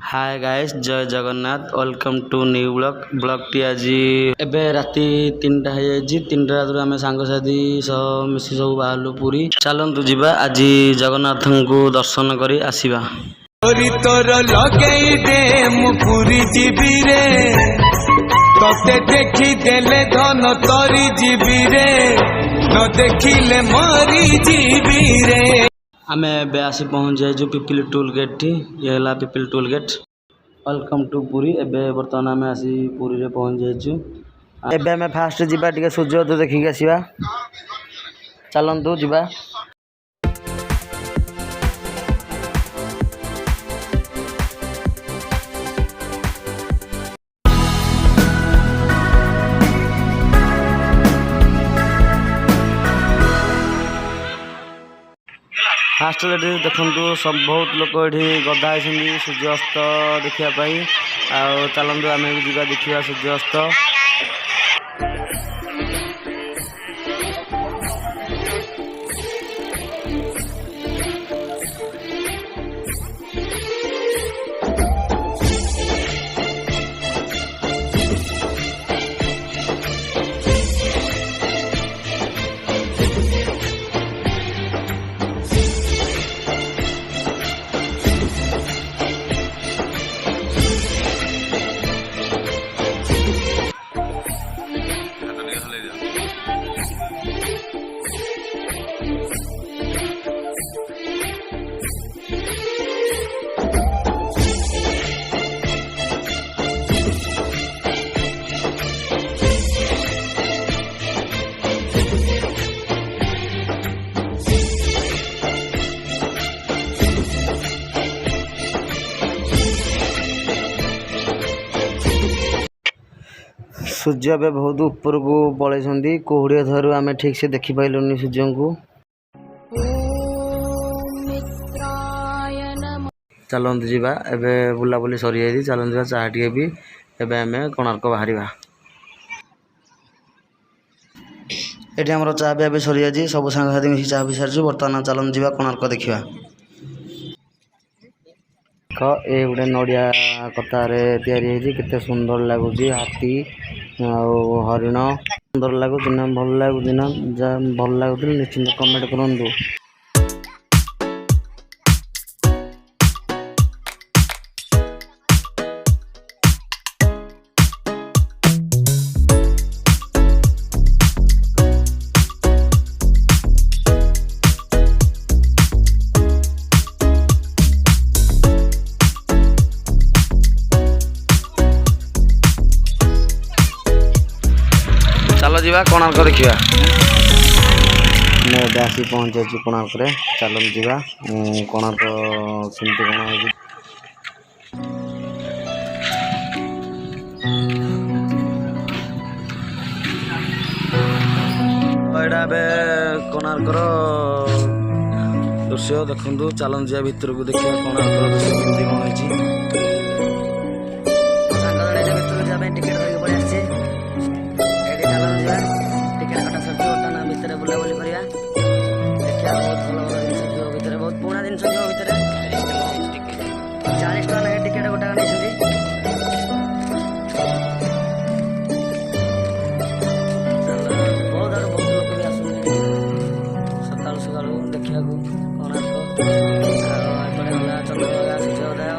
हाय guys, जय Jagannath. Welcome to new blog टी। आज एबे राति 3टा हो जाए। 3टा रात आम सांगसाथी सह मिसी सब बाहर पुरी। चलतु जीवा आज जगन्नाथ को दर्शन कर आसवा। तोर लगई दे मुपुरी जीवी रे तते देखी देले धन तोरी जीवी रे न देखिले मरी जीवी रे। आम ए आसी पहुँच जाइए पिपिल टोल गेट। ये है Pipili toll gate. Welcome to Puri. एबे बर्तमान आम आसी पुरी रे पहुँच जाइए। एबे आम फास्ट जीवा टिके सूर्योदय देखिक आसवा। चलतु जीवा। फास्ट देखु सब बहुत लोक ये गदा है सूर्यास्त देखापी। चलतु आम भी जा देखा सूर्यास्त। सूर्य ए बहुत ऊपर को पलैंती। कोहड़िया धरू आम ठीक से देखी पाइलुनि सूर्य को। चलतु जीवा। एबे बुलाबुली सरी जाइए। चलतु जीवा चाह टे भी। एबे आम कोणार्क बाहर। ये आम चाह भी सरी जाइए। सब सांगसाथी मिसी चाह पी सारी। बर्तमान चलतु जीवा कोणार्क देखा। ये गोटे नड़िया कतार के सुंदर लगुच। हाथी हरिण सुंदर लगुच। भल लगुच भल लगुच निश्चिंत कमेंट करूँ। चलो जीवा कोणार्क देखा। मैं आसी पहुँच जाइए कोणार्क। चलो जीवा कोणार्क सेमती कौन है। यहाँ कोणार्कर दृश्य देखु। चलतु जीवा भितर को देखा कोणार्कर दृश्य केमती कौन है। टिकेट कटा सर बर्तमान भितर बुलाबुली करा। देखा बहुत भल भल जिन भितर बहुत पुराना जिन भितर 40 टका लगे टिकेट गोटा नहीं। बहुत आड़ बहुत लोग भी आस सका सका देखा कोणार्क। एपटे गला चंद्रभागा सूर्योदय।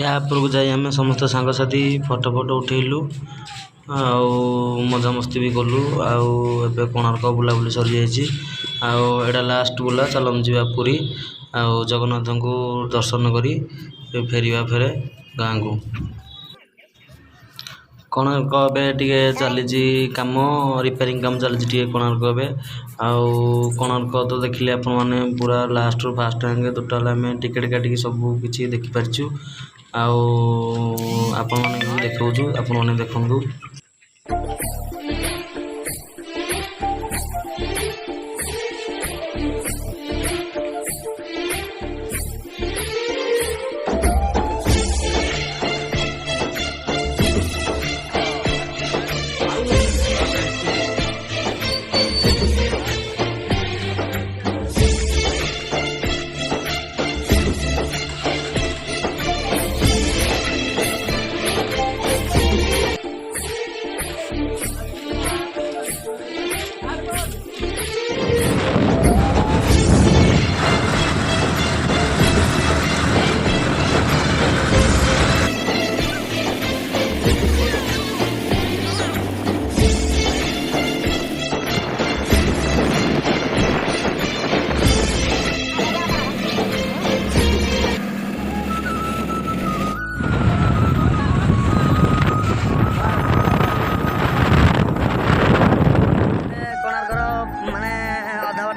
या उपरକୁ ଯାଇ ଆମେ ସମସ୍ତେ ସାଙ୍ଗସାଥି ଫଟୋ ଉଠେଇଲୁ ଆଉ ମଜାମସ୍ତି ବି କଲୁ। ଆଉ ଏବେ କୋଣାର୍କ ବୁଲାବୁଲି ସରିଯାଇଛି ଆଉ ଏଇଟା ଲାଷ୍ଟ ବୁଲା। ଚାଲନ୍ତୁ ଯିବା ପୁରୀ ଆଉ ଜଗନ୍ନାଥଙ୍କୁ ଦର୍ଶନ କରି ଫେରିବା ଫେରେ ଗାଁକୁ। କୋଣାର୍କ ଏବେ ଟିକେ ଚାଲିଛି କାମ, ରିପେୟାରିଂ କାମ ଚାଲିଛି ଟିକେ କୋଣାର୍କ ଏବେ। ଆଉ କୋଣାର୍କ ତ ଦେଖିଲେ ଆପଣମାନେ ପୁରା ଲାଷ୍ଟରୁ ଫାଷ୍ଟ ଯାଏଁ ଟୋଟାଲ୍ ଆମେ ଟିକେଟ୍ କାଟିକି ସବୁ କିଛି ଦେଖିପାରିଛୁ। ଆଉ ଆପଣମାନଙ୍କୁ ବି ଦେଖାଉଛୁ, ଆପଣମାନେ ଦେଖନ୍ତୁ।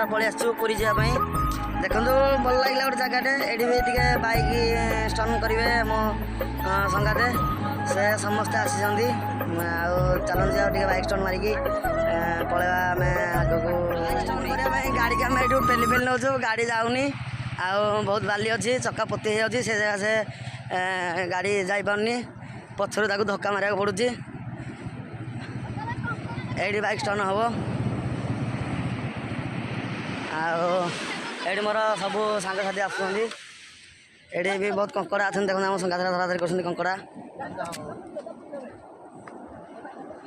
पलि आसु पुरी जावाई देखु भल लगे गोटे जगह ये भी टे बैक स्टन करेंगे मो संगाते से समस्ते आसी चलते टे बैक स्टन मारिकी पलैया आम आग को गाड़ी आम यू पेली पेली नौ गाड़ी जाऊनी बहुत बाली अच्छी चक्का पोती हो से जगह से गाड़ी जापारनी पछर धक्का मारे पड़ुची ये बैक स्टन हम आठ मोर सब सांगसाथी आसुँच ये भी बहुत कंकड़ा अच्छा देखते आम संगा धराधरी कर कंकड़ा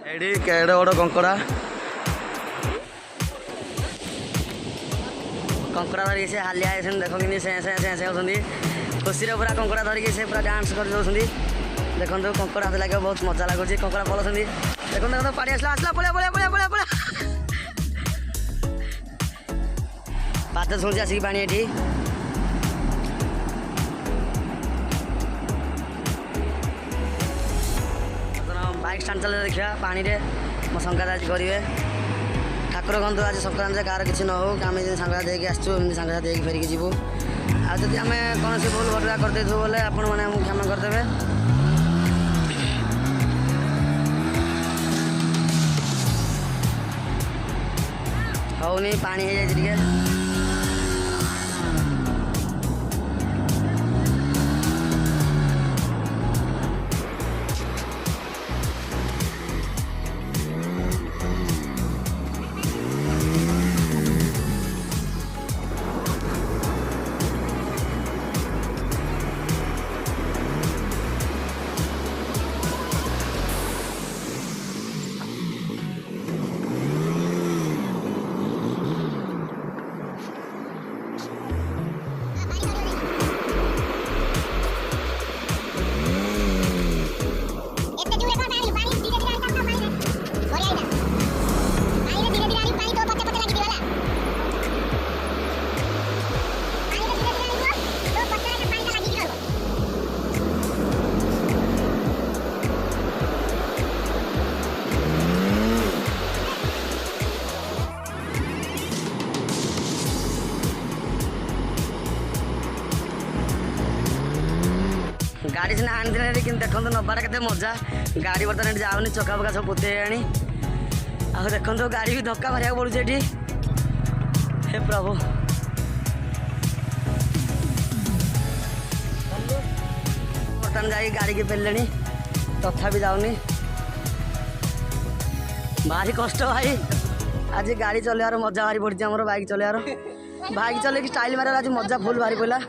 ये केड़े बड़ कंकड़ा कंकड़ा धरिक से हालिया देख कि से होती खुशी पूरा कंकड़ा धरिक से पूरा डांस कर देखो कंकड़ा हाथ लगे बहुत मजा लगुच कंकड़ा पलुं देखो देखो पानी आसला आसला पलिया पलिया पलिया पलिया पलिया पाते शुणुची आसिक पानी ये बाइक स्टाण चल देखा पानी रे मो संक्रांति आज करेंगे ठाकुर कहतु आज संक्रांति कार किसी न हो आम सांगसाथी आसुँच सांगसाथी फेरिकी जीवु आदि आम कौन से भूल भटका करदे बोले आपण मैंने क्षमा करदे होनी पानी हो जाए गाड़ी सीना आनी कि देखो नबार के मजा गाड़ी बर्तमान जाऊनी चक्का फका सब पोते आनी देखो गाड़ी भी धक्का मारे पड़ुचे ये हे प्रभु बर्तमान जा गाड़ी की पेले तथा भी जाऊनी भारी कष्ट भाई आज गाड़ी चलवार मजा भारी पड़ी आम बाइक चलवार बाइक चल स्टाइल मारे आज मजा फुल भारी पड़ा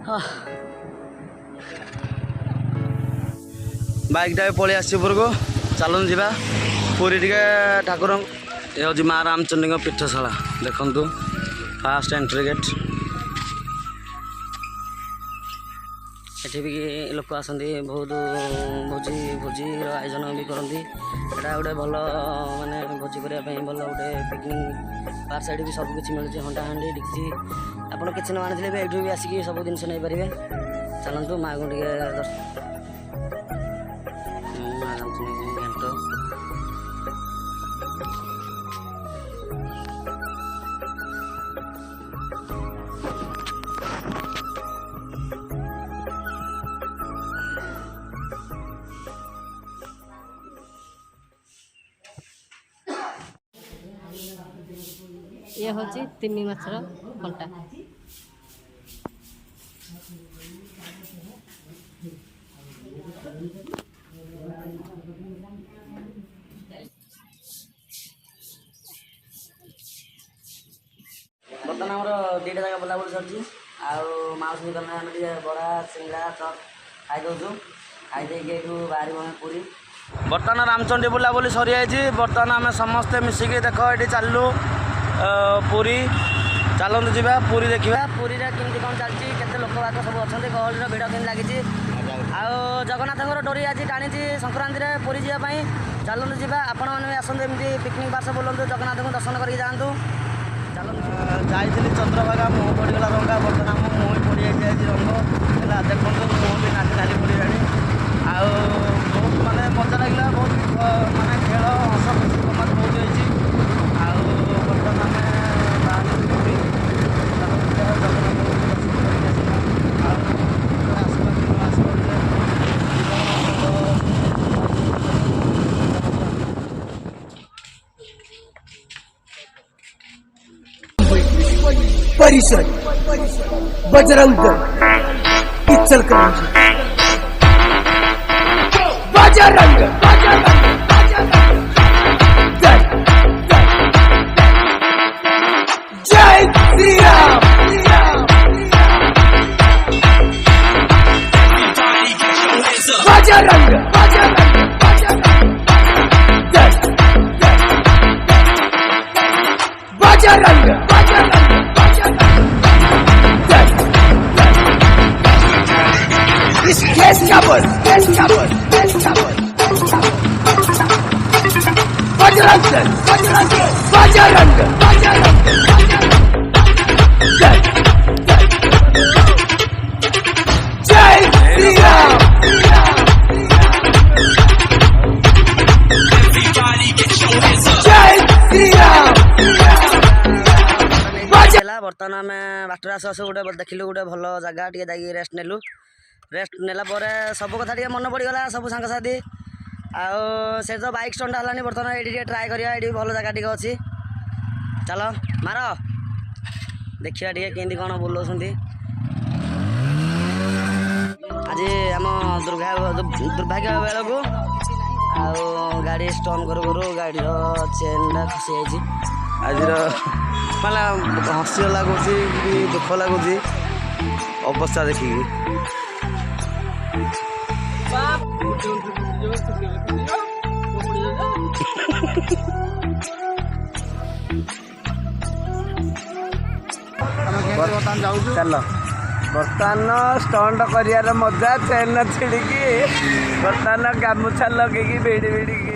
हाँ बाइक टा पलि आस को चलन जा पूरी टे ठाकुर ये हूँ माँ रामचंद्री पीठशाला देखु फास्ट एंट्री गेट ଏଠି ବି ଲୋକ ଆସନ୍ତି ବହୁତ ଭୋଜିର ଆୟୋଜନ ବି କରନ୍ତି। ଏଇଟା ଗୋଟେ ଭଲ ମାନେ ଭୋଜି କରିବା ପାଇଁ ଭଲ ଗୋଟେ ପିକନିକ୍ ପାର୍କ ସାଇଡ୍ ବି ସବୁ କିଛି ମିଳୁଛି। ହଣ୍ଡା ହାଣ୍ଡି ଡିକ୍ଚି ଆପଣ କିଛି ନ ଆଣିଥିଲେ ବି ଏଇଠୁ ବି ଆସିକି ସବୁ ଜିନିଷ ନେଇପାରିବେ। ଚାଲନ୍ତୁ ମାଆଙ୍କୁ ଟିକେ ଘାଣ୍ଟ ये हूँ तिमी माछर कंटा। ବର୍ତ୍ତମାନ ଆମର ଦୁଇଟା ଜାଗା ବୁଲାବୁଲି ସରିଛି। ଆଉ ମାଉସୀ ଦୋକାନରେ ଆମେ ଟିକେ ବରା ସିଙ୍ଗଡ଼ା ଚପ୍ ଖାଇଦେଉଛୁ। ଖାଇଦେଇକି ଏଇଠୁ ବାହାରିବୁ ଆମେ ପୁରୀ। ବର୍ତ୍ତମାନ ରାମଚଣ୍ଡୀ ବୁଲାବୁଲି ସରିଯାଇଛି। ବର୍ତ୍ତମାନ ଆମେ ସମସ୍ତେ ମିଶିକି ଦେଖ ଏଠି ଚାଲିଲୁ ପୁରୀ। ଚାଲନ୍ତୁ ଯିବା ପୁରୀ ଦେଖିବା ପୁରୀରେ କେମିତି କ'ଣ ଚାଲିଛି, କେତେ ଲୋକ ବାକ ସବୁ ଅଛନ୍ତି, ଗହଳିର ଭିଡ଼ କେମିତି ଲାଗିଛି। ଆଉ ଜଗନ୍ନାଥଙ୍କର ଡୋରି ଆଜି ଟାଣିଛି ସଂକ୍ରାନ୍ତିରେ ପୁରୀ ଯିବା ପାଇଁ। ଚାଲନ୍ତୁ ଯିବା, ଆପଣମାନେ ବି ଆସନ୍ତୁ, ଏମିତି ପିକନିକ୍ ବାସ ବୁଲନ୍ତୁ, ଜଗନ୍ନାଥଙ୍କୁ ଦର୍ଶନ କରିକି ଯାଆନ୍ତୁ। ଯାଇଥିଲି ଚନ୍ଦ୍ରଭାଗା, ମୁହଁ ପଡ଼ିଗଲା ରଙ୍ଗା। ବର୍ତ୍ତମାନ ମୋ ମୁହଁ ବି ପଡ଼ିଯାଇଛି ଆଜି ରଙ୍ଗ ହେଲା। ଦେଖନ୍ତୁ ମୁହଁ ବି ନାଲି ନାଲି ପଡ଼ିଲାଣି। ଆଉ ବହୁତ ମାନେ ମଜା ଲାଗିଲା, ବହୁତ ମାନେ ଖେଳ ହସ ଖୁସି ଗମାତ ବହୁତ ହେଇଛି। ଆଉ ବର୍ତ୍ତମାନ ଆମେ ବାହାରିଛୁ ପୁରୀ। ଜଗନ୍ନାଥଙ୍କୁ ଦର୍ଶନ କରିକି ଆସିବା। ଆଉ ଆସିବା କି ନ ଆସିବା परिसर बजरंग दल इचलकरंजी बजरंग दल जय Shri Ram Bajrang Dal Bajrang Yes, Cowboys! Yes, Cowboys! Yes, Cowboys! Bajrang! Bajrang! Bajrang! Bajrang! Jai Shri Ram! Jai Shri Ram! ବର୍ତ୍ତମାନ ଆମେ ବାଟରେ ଆସୁ ଆସୁ ଗୋଟେ ଦେଖିଲୁ ଗୋଟେ ଭଲ ଜାଗା, ଟିକେ ଯାଇକି ରେଷ୍ଟ ନେଲୁ। ରେଷ୍ଟ ନେଲା ପରେ ସବୁ କଥା ଟିକେ ମନେ ପଡ଼ିଗଲା, ସବୁ ସାଙ୍ଗସାଥି। ଆଉ ସେ ତ ବାଇକ୍ ଷ୍ଟଣ୍ଡ ହେଲାନି, ବର୍ତ୍ତମାନ ଏଇଠି ଟିକେ ଟ୍ରାଏ କରିବା। ଏଇଠି ଭଲ ଜାଗା ଟିକେ ଅଛି, ଚାଲ ମାର ଦେଖିବା ଟିକେ କେମିତି କ'ଣ ବୁଲାଉଛନ୍ତି। ଆଜି ଆମ ଦୁର୍ଭାଗ୍ୟ ବେଳକୁ ଆଉ ଗାଡ଼ି ଷ୍ଟନ୍ କରୁ କରୁ ଗାଡ଼ିର ଚେନ୍ଟା ଖସି ଯାଇଛି। ଆଜିର ମାନେ ହସି ଲାଗୁଛି କି ଦୁଃଖ ଲାଗୁଛି ଅବସ୍ଥା ଦେଖିକି। ଚାଲ ବର୍ତ୍ତମାନ ଷ୍ଟଣ୍ଟ କରିବାର ମଜା, ଚେନ୍ ଛିଡ଼ିକି ବର୍ତ୍ତମାନ ଗାମୁଛା ଲଗେଇକି ଭିଡ଼ି ଭିଡ଼ିକି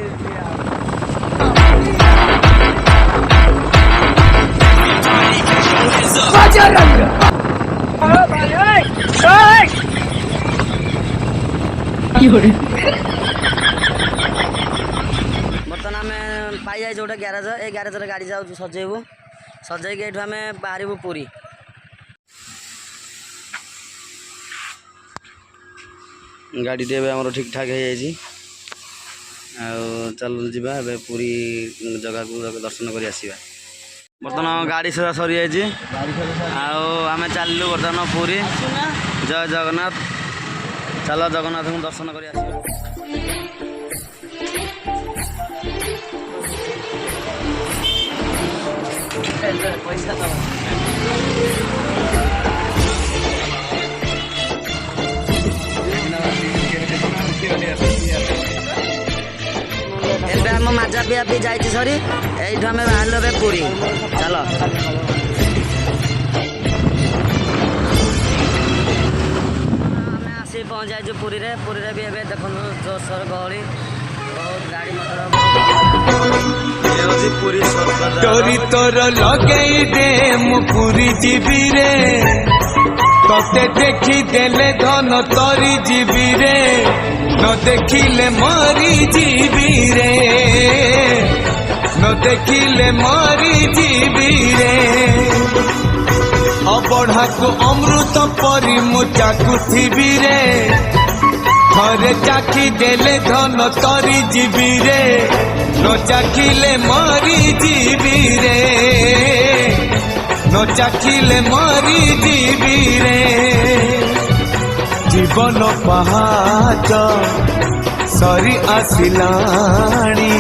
ବର୍ତ୍ତମାନ ଆମେ ପାଇଯାଇଛୁ ଗୋଟେ ଗ୍ୟାରେଜ। ଏଇ ଗ୍ୟାରେଜରେ ଗାଡ଼ି ଯାଉଛୁ ସଜେଇବୁ, ସଜେଇକି ଏଇଠୁ ଆମେ ବାହାରିବୁ ପୁରୀ। ଗାଡ଼ିଟି ଏବେ ଆମର ଠିକ୍ ଠାକ୍ ହେଇଯାଇଛି। ଆଉ ଚାଲୁ ଯିବା ଏବେ ପୁରୀ ଜାଗାକୁ ଦର୍ଶନ କରି ଆସିବା। ବର୍ତ୍ତମାନ ଗାଡ଼ି ସଜା ସରିଯାଇଛି। ଆଉ ଆମେ ଚାଲିଲୁ ବର୍ତ୍ତମାନ ପୁରୀ। ଜୟ ଜଗନ୍ନାଥ। ଚାଲ ଜଗନ୍ନାଥଙ୍କୁ ଦର୍ଶନ କରି ଆସିବା। ପଇସା ତ ଏବେ ଆମ ମାଜା ପିଆ ପିଇ ଯାଇଛି ସରି। এইଠু ଆମେ ବାହାରିଲୁ ଏବେ ପୁରୀ। ଚାଲ ଆମେ ଆସି पहुँच जाए पुरी रे भी एबे देखो जोरसोर गहली बहुत गाड़ी मटर पुरी डोरी तोर लगेई दे मु पुरी जीवी रे तते देखी देले धन तरी जीवी रे न देखिले मरी जीवी रे न देखिले मरी जीवी रे अबढ़ा को अमृत परी मु चाकुथिबी रे थरे चाखी देले धन तरी जीवी रे न चाखिले मरी जीवी रे न चाखिले मरी जीवी रे जीवन पहाच सरी आसिलाणी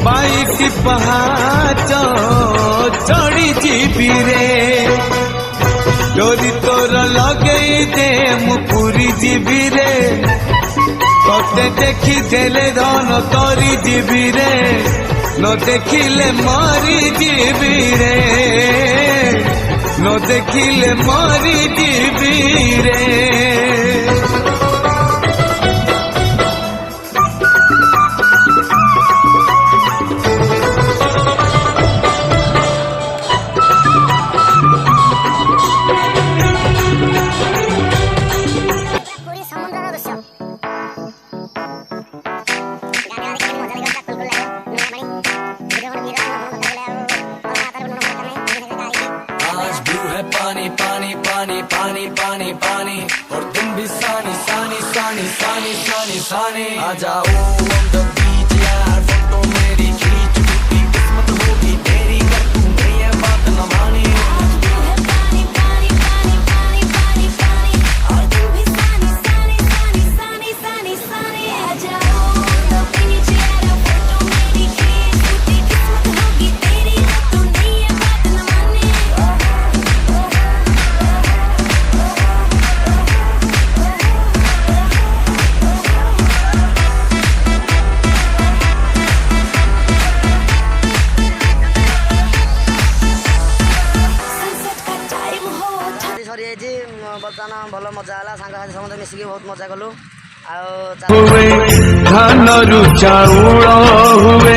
22 पहाच चढ़ी जीवी रे डोरी तोर लगेई दे मु पुरी जीवी रे तते देखी देले धन तरी जीवी रे न देखिले मरी जीवी रे न देखिले मरी जीवी रे पानी पानी पानी पानी पानी पानी और तुम भी सानी सानी सानी सानी सानी सानी आ जाओ on the beach यार फोटो मेरी खींच टूटी किस्मत होगी तेरी कर तू ये बात न मानी पानी पानी पानी पानी पानी पानी और तुम भी सानी सानी सानी सानी सानी सानी आ जाओ on the beach यार फोटो मेरी खींच टूटी किस्मत होगी तेरी कर तू ये बात न मानी बर्तमान भल मजा है सांग समस्त मिसिकी बहुत मजा कलु हुए धानरू चाउल हुए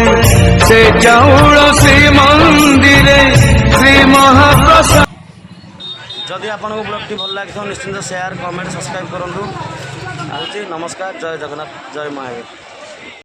से चाउल श्री मंदिर श्री महाप्रसाद जदि आपको ब्लॉग टी भल लगे निश्चिंत शेयर कमेंट सब्सक्राइब करूँ नमस्कार जय जगन्नाथ जय महावीर।